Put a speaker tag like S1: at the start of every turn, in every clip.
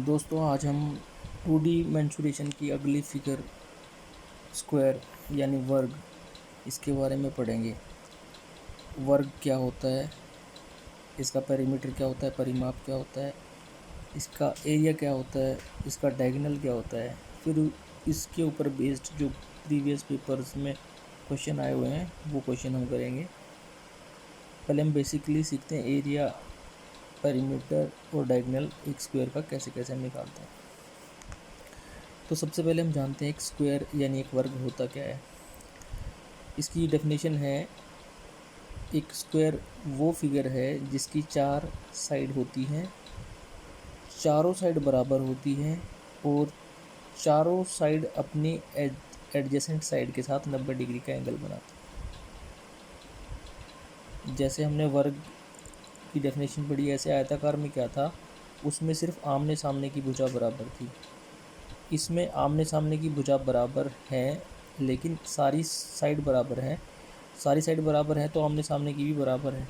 S1: दोस्तों आज हम 2D मेंसुरेशन की अगली फिगर स्क्वायर यानी वर्ग इसके बारे में पढ़ेंगे। वर्ग क्या होता है, इसका पेरीमीटर क्या होता है, परिमाप क्या होता है, इसका एरिया क्या होता है, इसका डायगोनल क्या होता है। फिर इसके ऊपर बेस्ड जो प्रीवियस पेपर्स में क्वेश्चन आए हुए हैं वो क्वेश्चन हम करेंगे। पहले हम बेसिकली सीखते हैं एरिया, पेरीमीटर और डायगोनल एक स्क्वायर का कैसे कैसे हम निकालते हैं। तो सबसे पहले हम जानते हैं एक स्क्वायर यानी एक वर्ग होता क्या है। इसकी डेफिनेशन है, एक स्क्वायर वो फिगर है जिसकी चार साइड होती हैं, चारों साइड बराबर होती हैं और चारों साइड अपनी एडजेसेंट साइड के साथ 90 डिग्री का एंगल बनाती हैं। जैसे हमने वर्ग की डेफिनेशन पढ़ी, ऐसे आयताकार में क्या था, उसमें सिर्फ आमने सामने की भुजा बराबर थी। इसमें आमने सामने की भुजा बराबर है लेकिन सारी साइड बराबर है, सारी साइड बराबर है तो आमने सामने की भी बराबर है।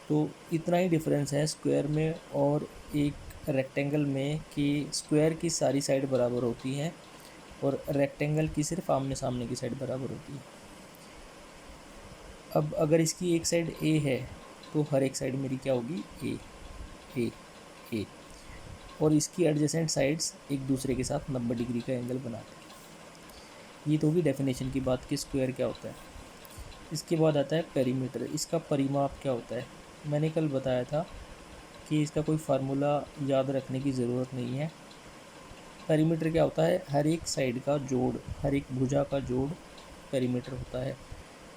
S1: तो इतना ही डिफरेंस है स्क्वायर में और एक रेक्टेंगल में कि स्क्वायर की सारी साइड बराबर होती हैं और रेक्टेंगल की सिर्फ आमने सामने की साइड बराबर होती है। अब अगर इसकी एक साइड ए है तो हर एक साइड मेरी क्या होगी, ए ए, और इसकी एडजेसेंट साइड्स एक दूसरे के साथ 90 डिग्री का एंगल बनाते हैं। ये तो होगी डेफिनेशन की बात कि स्क्वायर क्या होता है। इसके बाद आता है पेरीमीटर। इसका परिमाप क्या होता है। मैंने कल बताया था कि इसका कोई फार्मूला याद रखने की ज़रूरत नहीं है। पेरीमीटर क्या होता है, हर एक साइड का जोड़, हर एक भुजा का जोड़ पेरीमीटर होता है।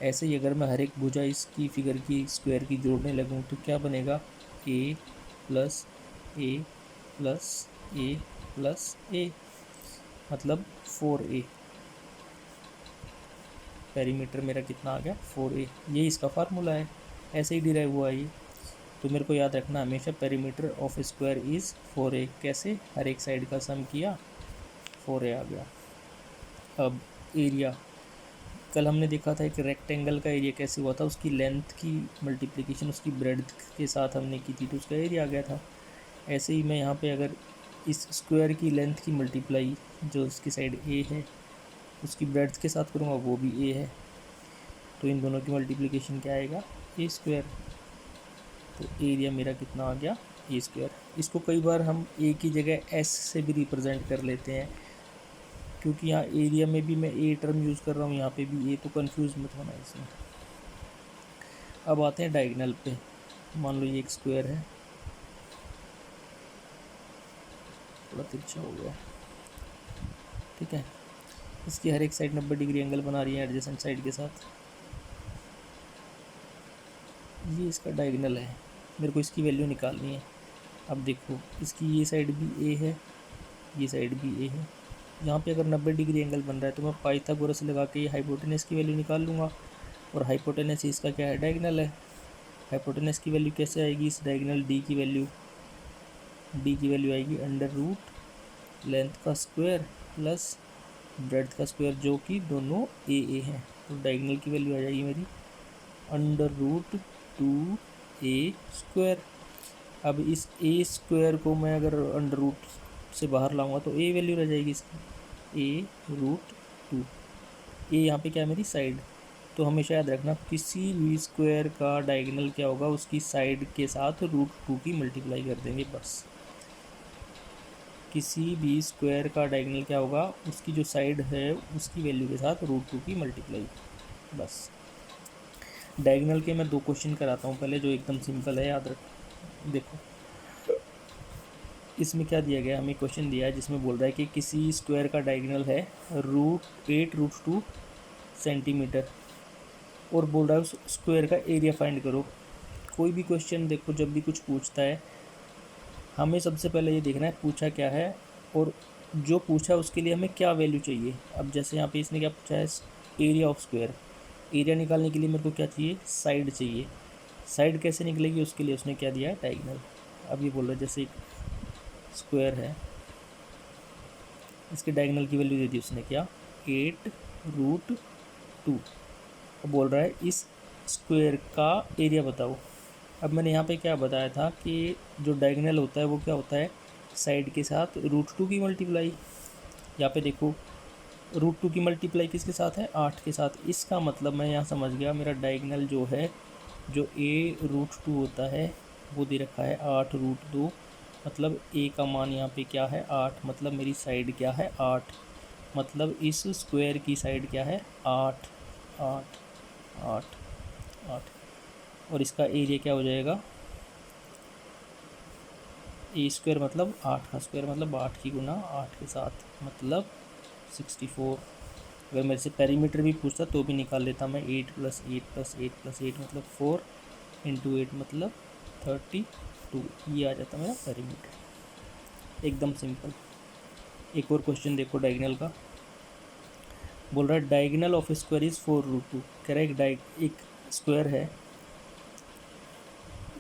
S1: ऐसे ही अगर मैं हर एक भुजा इसकी फिगर की स्क्वायर की जोड़ने लगूँ तो क्या बनेगा, ए प्लस ए प्लस ए प्लस ए, मतलब 4a। पेरीमीटर मेरा कितना आ गया, 4a। ये इसका फार्मूला है, ऐसे ही डिराइव हुआ ये। तो मेरे को याद रखना हमेशा, perimeter of square is 4a। कैसे, हर एक साइड का सम किया 4a आ गया। अब एरिया, कल हमने देखा था एक रेक्टेंगल का एरिया कैसे हुआ था, उसकी लेंथ की मल्टीप्लिकेशन उसकी ब्रेड्थ के साथ हमने की थी तो उसका एरिया आ गया था। ऐसे ही मैं यहाँ पे अगर इस स्क्वायर की लेंथ की मल्टीप्लाई जो उसकी साइड ए है उसकी ब्रेड्थ के साथ करूँगा वो भी ए है, तो इन दोनों की मल्टीप्लिकेशन क्या आएगा, ए स्क्वायर। तो एरिया मेरा कितना आ गया, ए स्क्वायर। इसको कई बार हम ए की जगह एस से भी रिप्रेजेंट कर लेते हैं, क्योंकि यहाँ एरिया में भी मैं ए टर्म यूज़ कर रहा हूँ, यहाँ पे भी ए, तो कंफ्यूज मत होना इसमें। अब आते हैं डायगोनल पे। मान लो ये एक स्क्वायर है, थोड़ा तिरछा हो गया, ठीक है। इसकी हर एक साइड 90 डिग्री एंगल बना रही है एडजेसेंट साइड के साथ। ये इसका डायगोनल है, मेरे को इसकी वैल्यू निकालनी है। अब देखो, इसकी ये साइड भी ए है, ये साइड भी ए है। यहाँ पे अगर 90 डिग्री एंगल बन रहा है तो मैं पाइथागोरस लगा के ये हाइपोटेनस की वैल्यू निकाल लूँगा, और हाइपोटेनस इसका क्या है, डायगोनल है। हाइपोटेनस की वैल्यू कैसे आएगी, इस डायगोनल डी की वैल्यू आएगी अंडर रूट लेंथ का स्क्वायर प्लस ब्रेड्थ का स्क्वायर, जो कि दोनों ए हैं। तो डायगोनल की वैल्यू आ जाएगी मेरी अंडर रूट 2a स्क्वायर। अब इस ए स्क्वायर को मैं अगर अंडर रूट से बाहर लाऊंगा तो ए वैल्यू रह जाएगी इसकी, ए रूट 2। ए यहाँ पे क्या है, मेरी साइड। तो हमेशा याद रखना, किसी भी स्क्वायर का डायगोनल क्या होगा, उसकी साइड के साथ रूट 2 की मल्टीप्लाई कर देंगे बस। किसी भी स्क्वायर का डायगोनल क्या होगा, उसकी जो साइड है उसकी वैल्यू के साथ रूट 2 की मल्टीप्लाई, बस। डायगोनल के मैं 2 क्वेश्चन कराता हूँ पहले, जो एकदम सिंपल है, याद रख। देखो इसमें क्या दिया गया, हमें क्वेश्चन दिया है जिसमें बोल रहा है कि किसी स्क्वायर का डायगोनल है √8√2 सेंटीमीटर, और बोल रहा है उस स्क्वायर का एरिया फाइंड करो। कोई भी क्वेश्चन देखो, जब भी कुछ पूछता है हमें सबसे पहले ये देखना है पूछा क्या है, और जो पूछा उसके लिए हमें क्या वैल्यू चाहिए। अब जैसे यहाँ पे इसने क्या पूछा है, एरिया ऑफ स्क्वायर। एरिया निकालने के लिए मेरे को क्या चाहिए, साइड चाहिए। साइड कैसे निकलेगी, उसके लिए उसने क्या दिया है, डायगोनल। अब ये बोल रहा है जैसे एक स्क्वायर है, इसके डायगोनल की वैल्यू दे दी उसने क्या, 8√2। अब बोल रहा है इस स्क्वायर का एरिया बताओ। अब मैंने यहाँ पे क्या बताया था कि जो डायगोनल होता है वो क्या होता है, साइड के साथ √2 की मल्टीप्लाई। यहाँ पे देखो √2 की मल्टीप्लाई किसके साथ है, 8 के साथ। इसका मतलब मैं यहाँ समझ गया, मेरा डायगनल जो है, जो a√2 होता है वो दे रखा है 8√2, मतलब a का मान यहाँ पे क्या है 8, मतलब मेरी साइड क्या है 8, मतलब इस स्क्वायर की साइड क्या है 8 8 8 8, और इसका एरिया क्या हो जाएगा, a² मतलब 8 का स्क्वायर, मतलब 8 की गुना 8 के साथ, मतलब 64। अगर मेरे से पेरीमीटर भी पूछता तो भी निकाल लेता मैं, 8 + 8 + 8 + 8 मतलब 4 × 8 मतलब 32, ये आ जाता मेरा पेरीमीटर। एकदम सिंपल। एक और क्वेश्चन देखो डायगोनल का, बोल रहा है डायगोनल ऑफ स्क्वायर इज 4√2। कह रहा है एक स्क्वायर है,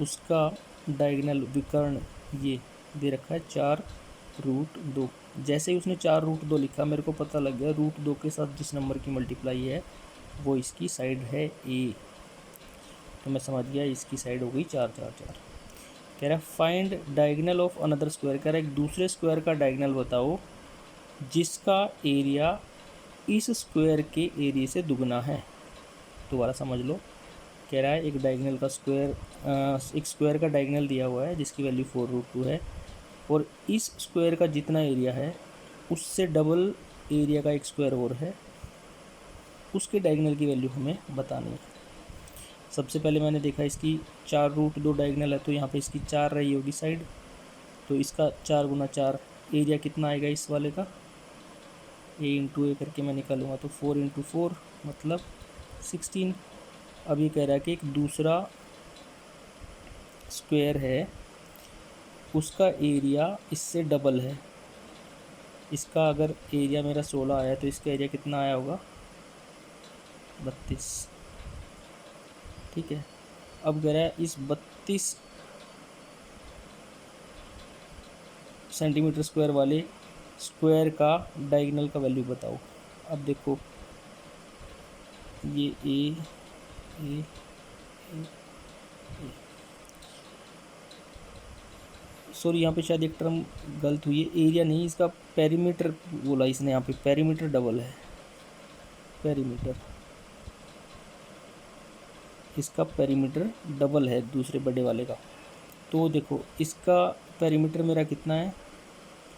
S1: उसका डायगोनल विकर्ण ये दे रखा है 4√2। जैसे ही उसने 4√2 लिखा, मेरे को पता लग गया √2 के साथ जिस नंबर की मल्टीप्लाई है वो इसकी साइड है a, तो मैं समझ गया इसकी साइड हो गई 4 4 4। कह रहा है find diagonal of another square. कह रहा है एक दूसरे स्क्वायर का डायगोनल बताओ जिसका एरिया इस स्क्वायर के एरिया से दुगना है। दोबारा समझ लो, कह रहा है एक डायगोनल का स्क्वायर, एक स्क्वायर का डायगोनल दिया हुआ है जिसकी वैल्यू 4√2 है, और इस स्क्वायर का जितना एरिया है उससे डबल एरिया का एक स्क्वायर और है, उसके डायगोनल की वैल्यू हमें बतानी है। सबसे पहले मैंने देखा इसकी 4√2 डायगोनल है, तो यहाँ पे इसकी 4 रही होगी साइड, तो इसका 4 × 4 एरिया कितना आएगा इस वाले का, a × a करके मैं निकालूंगा तो 4 × 4 मतलब 16। अब ये कह रहा है कि एक दूसरा स्क्वायर है, उसका एरिया इससे डबल है। इसका अगर एरिया मेरा 16 आया तो इसका एरिया कितना आया होगा, 32। ठीक है, अब कह रहा है इस 32 सेंटीमीटर स्क्वायर वाले स्क्वायर का डायगोनल का वैल्यू बताओ। अब देखो ये ए सॉरी, यहाँ पे शायद एक टर्म गलत हुई है, एरिया नहीं इसका पेरीमीटर बोला इसने, यहाँ पे पेरीमीटर डबल है, पेरीमीटर इसका पेरीमीटर डबल है दूसरे बड़े वाले का। तो देखो इसका पेरीमीटर मेरा कितना है,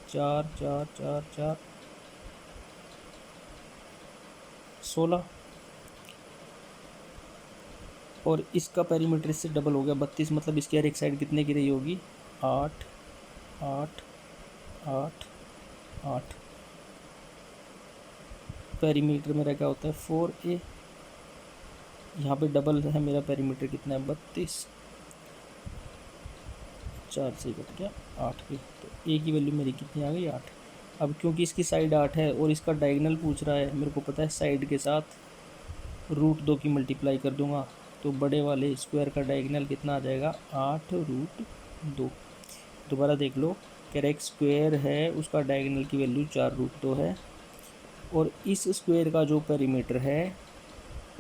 S1: 4 4 4 4 16, और इसका पेरीमीटर इससे डबल हो गया 32, मतलब इसकी हर एक साइड कितने की रही होगी, 8 8 8 8। पेरीमीटर मेरा क्या होता है 4a, यहाँ पे डबल है मेरा पेरीमीटर कितना है 32, 4 से कट गया 8 पे, तो a की वैल्यू मेरी कितनी आ गई 8। अब क्योंकि इसकी साइड 8 है और इसका डायगोनल पूछ रहा है, मेरे को पता है साइड के साथ √2 की मल्टीप्लाई कर दूंगा, तो बड़े वाले स्क्वायर का डायगोनल कितना आ जाएगा 8√2। दोबारा देख लो, कह रहा एक स्क्वायर है उसका डायगोनल की वैल्यू 4√2 है, और इस स्क्वायर का जो पेरीमीटर है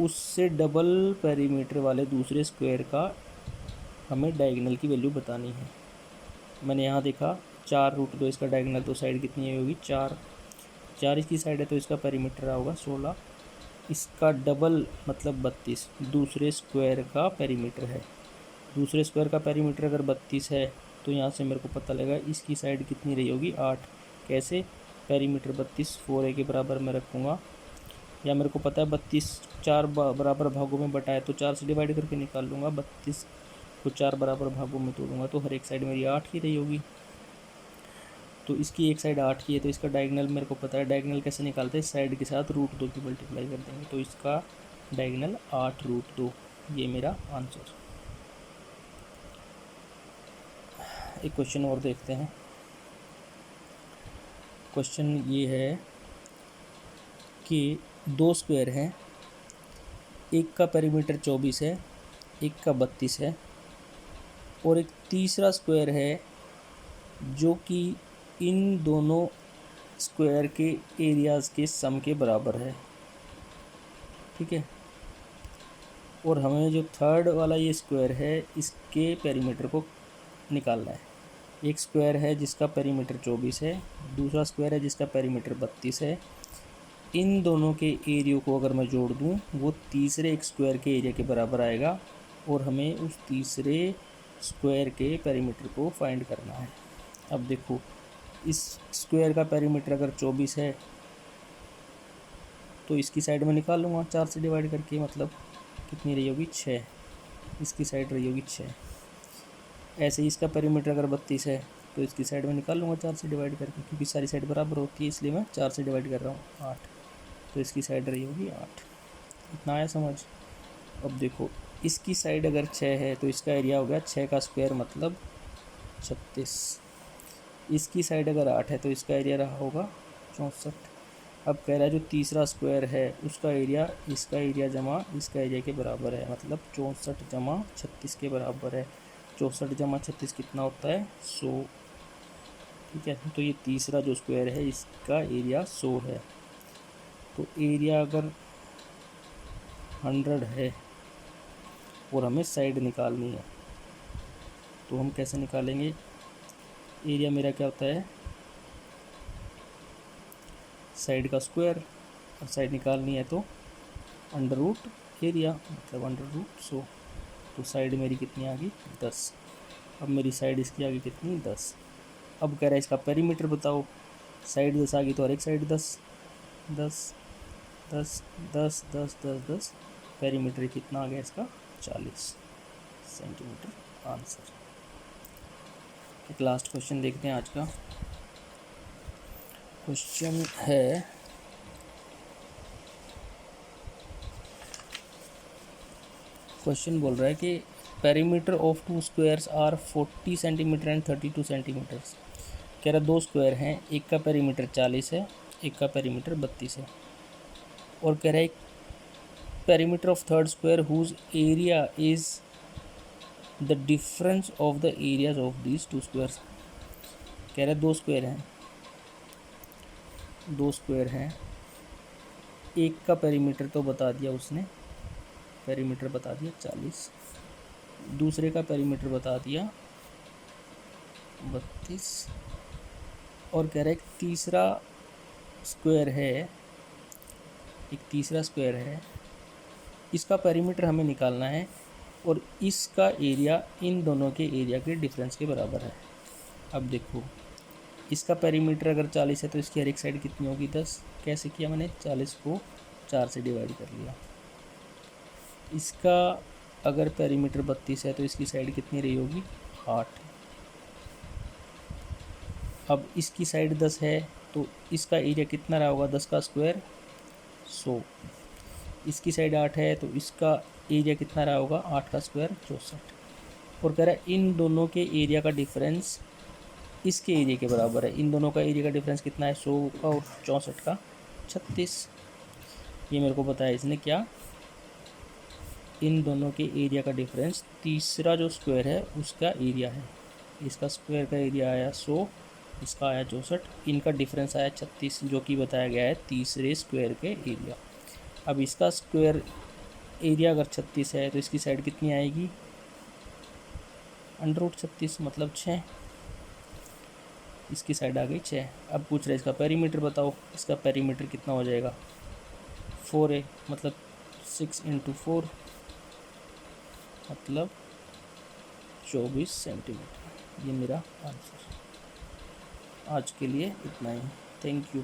S1: उससे डबल पेरीमीटर वाले दूसरे स्क्वायर का हमें डायगोनल की वैल्यू बतानी है। मैंने यहाँ देखा 4√2 इसका डायगोनल, तो साइड कितनी होगी 4 4 इसकी साइड है, तो इसका पेरीमीटर होगा 16, इसका डबल मतलब 32 दूसरे स्क्वायर का पेरीमीटर है। दूसरे स्क्वायर का पेरीमीटर अगर 32 है तो यहाँ से मेरे को पता लगेगा इसकी साइड कितनी रही होगी 8। कैसे, पेरीमीटर 32 4a के बराबर मैं रखूँगा, या मेरे को पता है 32 4 बराबर भागों में बटा है तो 4 से डिवाइड करके निकाल लूँगा, 32 को 4 बराबर भागों में तोड़ूंगा तो हर एक साइड मेरी 8 की रही होगी। तो इसकी एक साइड 8 की है, तो इसका डायगोनल मेरे को पता है, डायगोनल कैसे निकालते हैं, साइड के साथ √2 की मल्टीप्लाई कर देंगे, तो इसका डायगोनल 8√2, ये मेरा आंसर। एक क्वेश्चन और देखते हैं। क्वेश्चन ये है कि दो स्क्वायर हैं, एक का पेरीमीटर 24 है, एक का 32 है, और एक तीसरा स्क्वायर है जो कि इन दोनों स्क्वायर के एरियाज़ के सम के बराबर है। ठीक है, और हमें जो थर्ड वाला ये स्क्वायर है इसके पेरीमीटर को निकालना है। एक स्क्वायर है जिसका पेरीमीटर 24 है, दूसरा स्क्वायर है जिसका पेरीमीटर 32 है। इन दोनों के एरिया को अगर मैं जोड़ दूं वो तीसरे एक स्क्वायर के एरिया के बराबर आएगा और हमें उस तीसरे स्क्वायर के पेरीमीटर को फाइंड करना है। अब देखो, इस स्क्वायर का पेरीमीटर अगर 24 है तो इसकी साइड में निकाल लूँगा 4 से डिवाइड करके, मतलब कितनी रही होगी 6, इसकी साइड रही होगी 6। ऐसे ही इसका पेरीमीटर अगर 32 है तो इसकी साइड में निकाल लूँगा 4 से डिवाइड करके, क्योंकि सारी साइड बराबर होती है इसलिए मैं 4 से डिवाइड कर रहा हूँ 8, तो इसकी साइड रही होगी 8। इतना आया समझ। अब देखो, इसकी साइड अगर 6 है तो इसका एरिया हो गया 6 का स्क्वायर मतलब 36। इसकी साइड अगर 8 है तो इसका एरिया रहा होगा 64। अब कह रहा है जो तीसरा स्क्वायर है उसका एरिया इसका एरिया जमा इसका एरिया के बराबर है, मतलब 64 जमा 36 के बराबर है। 64 जमा 36 कितना होता है 100। ठीक है, तो ये तीसरा जो स्क्वायर है इसका एरिया 100 है। तो एरिया अगर 100 है और हमें साइड निकालनी है तो हम कैसे निकालेंगे। एरिया मेरा क्या होता है साइड का स्क्वायर, और साइड निकालनी है तो अंडर रूट एरिया मतलब अंडर रूट 100। तो साइड मेरी कितनी आ गई 10। अब मेरी साइड इसकी आ गई कितनी 10। अब कह रहा है इसका पेरीमीटर बताओ। साइड 10 आ गई तो हर एक साइड 10 10 10 10 10 10 10, पेरीमीटर कितना आ गया इसका 40 सेंटीमीटर आंसर। एक लास्ट क्वेश्चन देखते हैं आज का। क्वेश्चन है क्वेश्चन बोल रहा है कि perimeter of two squares are 40 centimetre and 32 centimetres. कह रहा दो स्क्वायर हैं, एक का पेरीमीटर 40 है, एक का पेरीमीटर 32 है, और कह रहा है perimeter of third square whose area is the difference of the areas of these two squares. कह रहा है दो स्क्वायर हैं, एक का पेरीमीटर तो बता दिया उसने, पेरीमीटर बता दिया 40, दूसरे का पेरीमीटर बता दिया 32, और कह रहा है एक तीसरा स्क्वायर है, इसका पेरीमीटर हमें निकालना है और इसका एरिया इन दोनों के एरिया के डिफरेंस के बराबर है। अब देखो, इसका पेरीमीटर अगर 40 है तो इसकी हर एक साइड कितनी होगी 10। कैसे किया मैंने, 40 को 4 से डिवाइड कर लिया। इसका अगर पेरीमीटर 32 है तो इसकी साइड कितनी रही होगी 8। अब इसकी साइड 10 है तो इसका एरिया कितना रहा होगा 10 का स्क्वायर 100। इसकी साइड 8 है तो इसका एरिया कितना रहा होगा 8 का स्क्वायर 64। और कह रहा है इन दोनों के एरिया का डिफरेंस इसके एरिया के बराबर है। इन दोनों का एरिया का डिफरेंस कितना है 100 का और 64 का 36। ये मेरे को बताया इसने क्या, इन दोनों के एरिया का डिफरेंस तीसरा जो स्क्वायर है उसका एरिया है। इसका स्क्वायर का एरिया आया 100, इसका आया 64, इनका डिफरेंस आया 36 जो कि बताया गया है तीसरे स्क्वायर के एरिया। अब इसका स्क्वायर एरिया अगर 36 है तो इसकी साइड कितनी आएगी अंडर रूट 36 मतलब 6, इसकी साइड आ गई 6। अब पूछ रहे इसका पेरीमीटर बताओ। इसका पेरीमीटर कितना हो जाएगा 4 मतलब 6 × 4 मतलब 24 सेंटीमीटर। ये मेरा आंसर। आज के लिए इतना ही, थैंक यू।